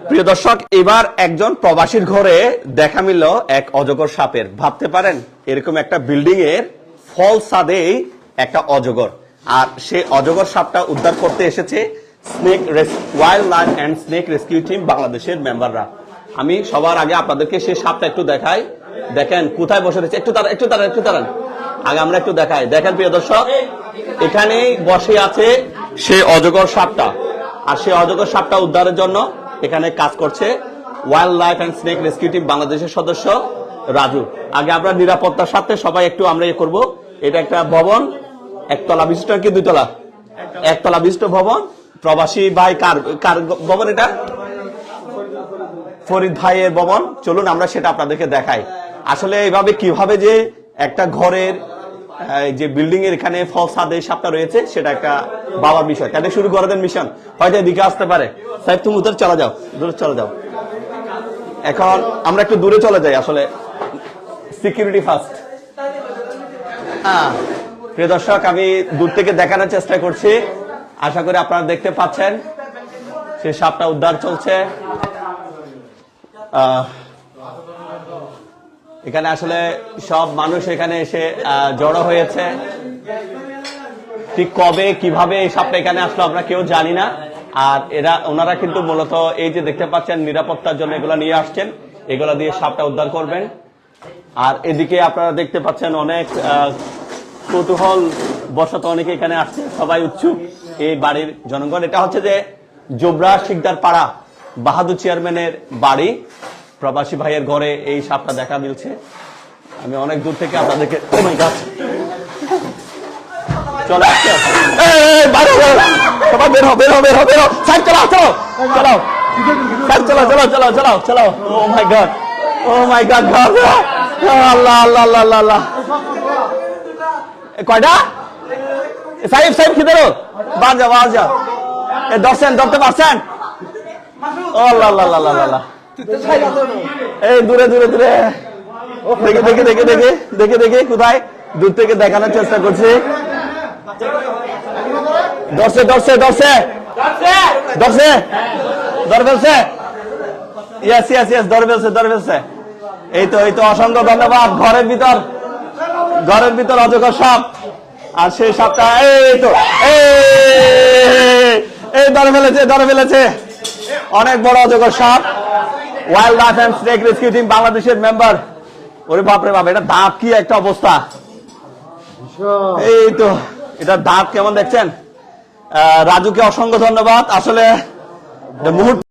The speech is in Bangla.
প্রিয় দর্শক, এবার একজন প্রবাসীর ঘরে দেখা মিলল এক অজগর সাপের। ভাবতে পারেন এরকম একটা বিল্ডিং এর ফল ছাদেই একটা অজগর, আর সেই অজগর সাপটা উদ্ধার করতে এসেছে wild life and snake rescue team বাংলাদেশের মেম্বাররা। আমি সবার আগে আপনাদেরকে সেই সাপটা একটু দেখাই। দেখেন কোথায় বসে রয়েছে, একটু দাঁড়ান আগে আমরা একটু দেখাই। দেখেন প্রিয় দর্শক, এখানেই বসে আছে সেই অজগর সাপটা, আর সেই অজগর সাপটা উদ্ধারের জন্য এখানে কাজ করছে wild life and snake rescue team বাংলাদেশের সদস্য রাজু। আগে আমরা নিরাপত্তার সাথে সবাই একটু আমরা করব। এটা একটা ভবন, একতলা বিশিষ্ট কি দুইতলা? একতলা বিশিষ্ট ভবন। প্রবাসী ভাই কার ভবন? এটা ফরিদ ভাইয়ের ভবন। চলুন আমরা সেটা আপনাদেরকে দেখাই। আসলে এইভাবে কিভাবে যে একটা ঘরের যে বিল্ডিং এর এখানে ফল ছাদে সাপটা রয়েছে, সেটা একটা বাবার বিষয়। তাদের শুরু করে দেন মিশন, হয়তো এদিকে আসতে পারে। সাহেব তুমি উত্তর চলে যাও, দূরে চলে যাও। এখন আমরা একটু দূরে চলে যাই, আসলে সিকিউরিটি ফার্স্ট। প্রিয় দর্শক, আমি দূর থেকে দেখানোর চেষ্টা করছি, আশা করি আপনারা দেখতে পাচ্ছেন। সে সাপটা উদ্ধার চলছে। এখানে আসলে সব মানুষ এখানে এসে জড়ো হয়েছে। ঠিক কবে কিভাবে এই সাপটা এখানে আসলো আমরা কেউ জানি না। আর ওনারা কিন্তু মূলত এই যে দেখতে পাচ্ছেন নিরাপত্তার জন্য এগুলা নিয়ে আসছেন, এগুলা দিয়ে সাপটা উদ্ধার করবেন। আর এদিকে আপনারা দেখতে পাচ্ছেন অনেক কৌতূহল বশত অনেকে এখানে আসছে, সবাই উৎসুক এই বাড়ির জনগণ। এটা হচ্ছে যে জোবরা শিকদার পাড়া বাহাদুর চেয়ারম্যানের বাড়ি। প্রবাসী ভাইয়ের ঘরে এই সাপটা দেখা মিলছে। আমি অনেক দূর থেকে আপনাদেরকে চলে আসছে। সবাই বের হও, বের হও, বের হও, বের হও। সাইড চালাও, চালাও, চালাও, সাইড চালাও, চালাও, চালাও, চালাও, চালাও। ও মাই গড, ও মাই গড, আল্লাহ আল্লাহ আল্লাহ আল্লাহ আল্লাহ। কয়টা সাহেব সাহেব খিদেরো বাজ যাও, বাজ যাও। ধরছেন, ধরতে পারছেন? ও আল্লাহ আল্লাহ আল্লাহ আল্লাহ। এই দূরে দূরে দূরে দেখে দেখে দেখে দেখে দেখে দেখে কোথায় দূর থেকে দেখানোর চেষ্টা করছি। ধরছে ধরছে ধরছে ধরছে, ধরে ফেলছে। ইয়েস ইয়েস ইয়েস, ধরে ফেলছে, ধরে ফেলছে। এই তো, এই তো, অসংখ্য ধন্যবাদ। ঘরের ভিতর অজগর সাপ, আর সেই সাপটা এই তো এই ধরে ফেলেছে, ধরে ফেলেছে। অনেক বড় অজগর সাপ। Wild life and snake rescue team বাংলাদেশের মেম্বার। ওরে বাপরে বাপ, এটা দাঁত কি একটা অবস্থা। এই তো, এটা দাঁত কেমন দেখছেন। রাজুকে অসংখ্য ধন্যবাদ। আসলে মুহূর্ত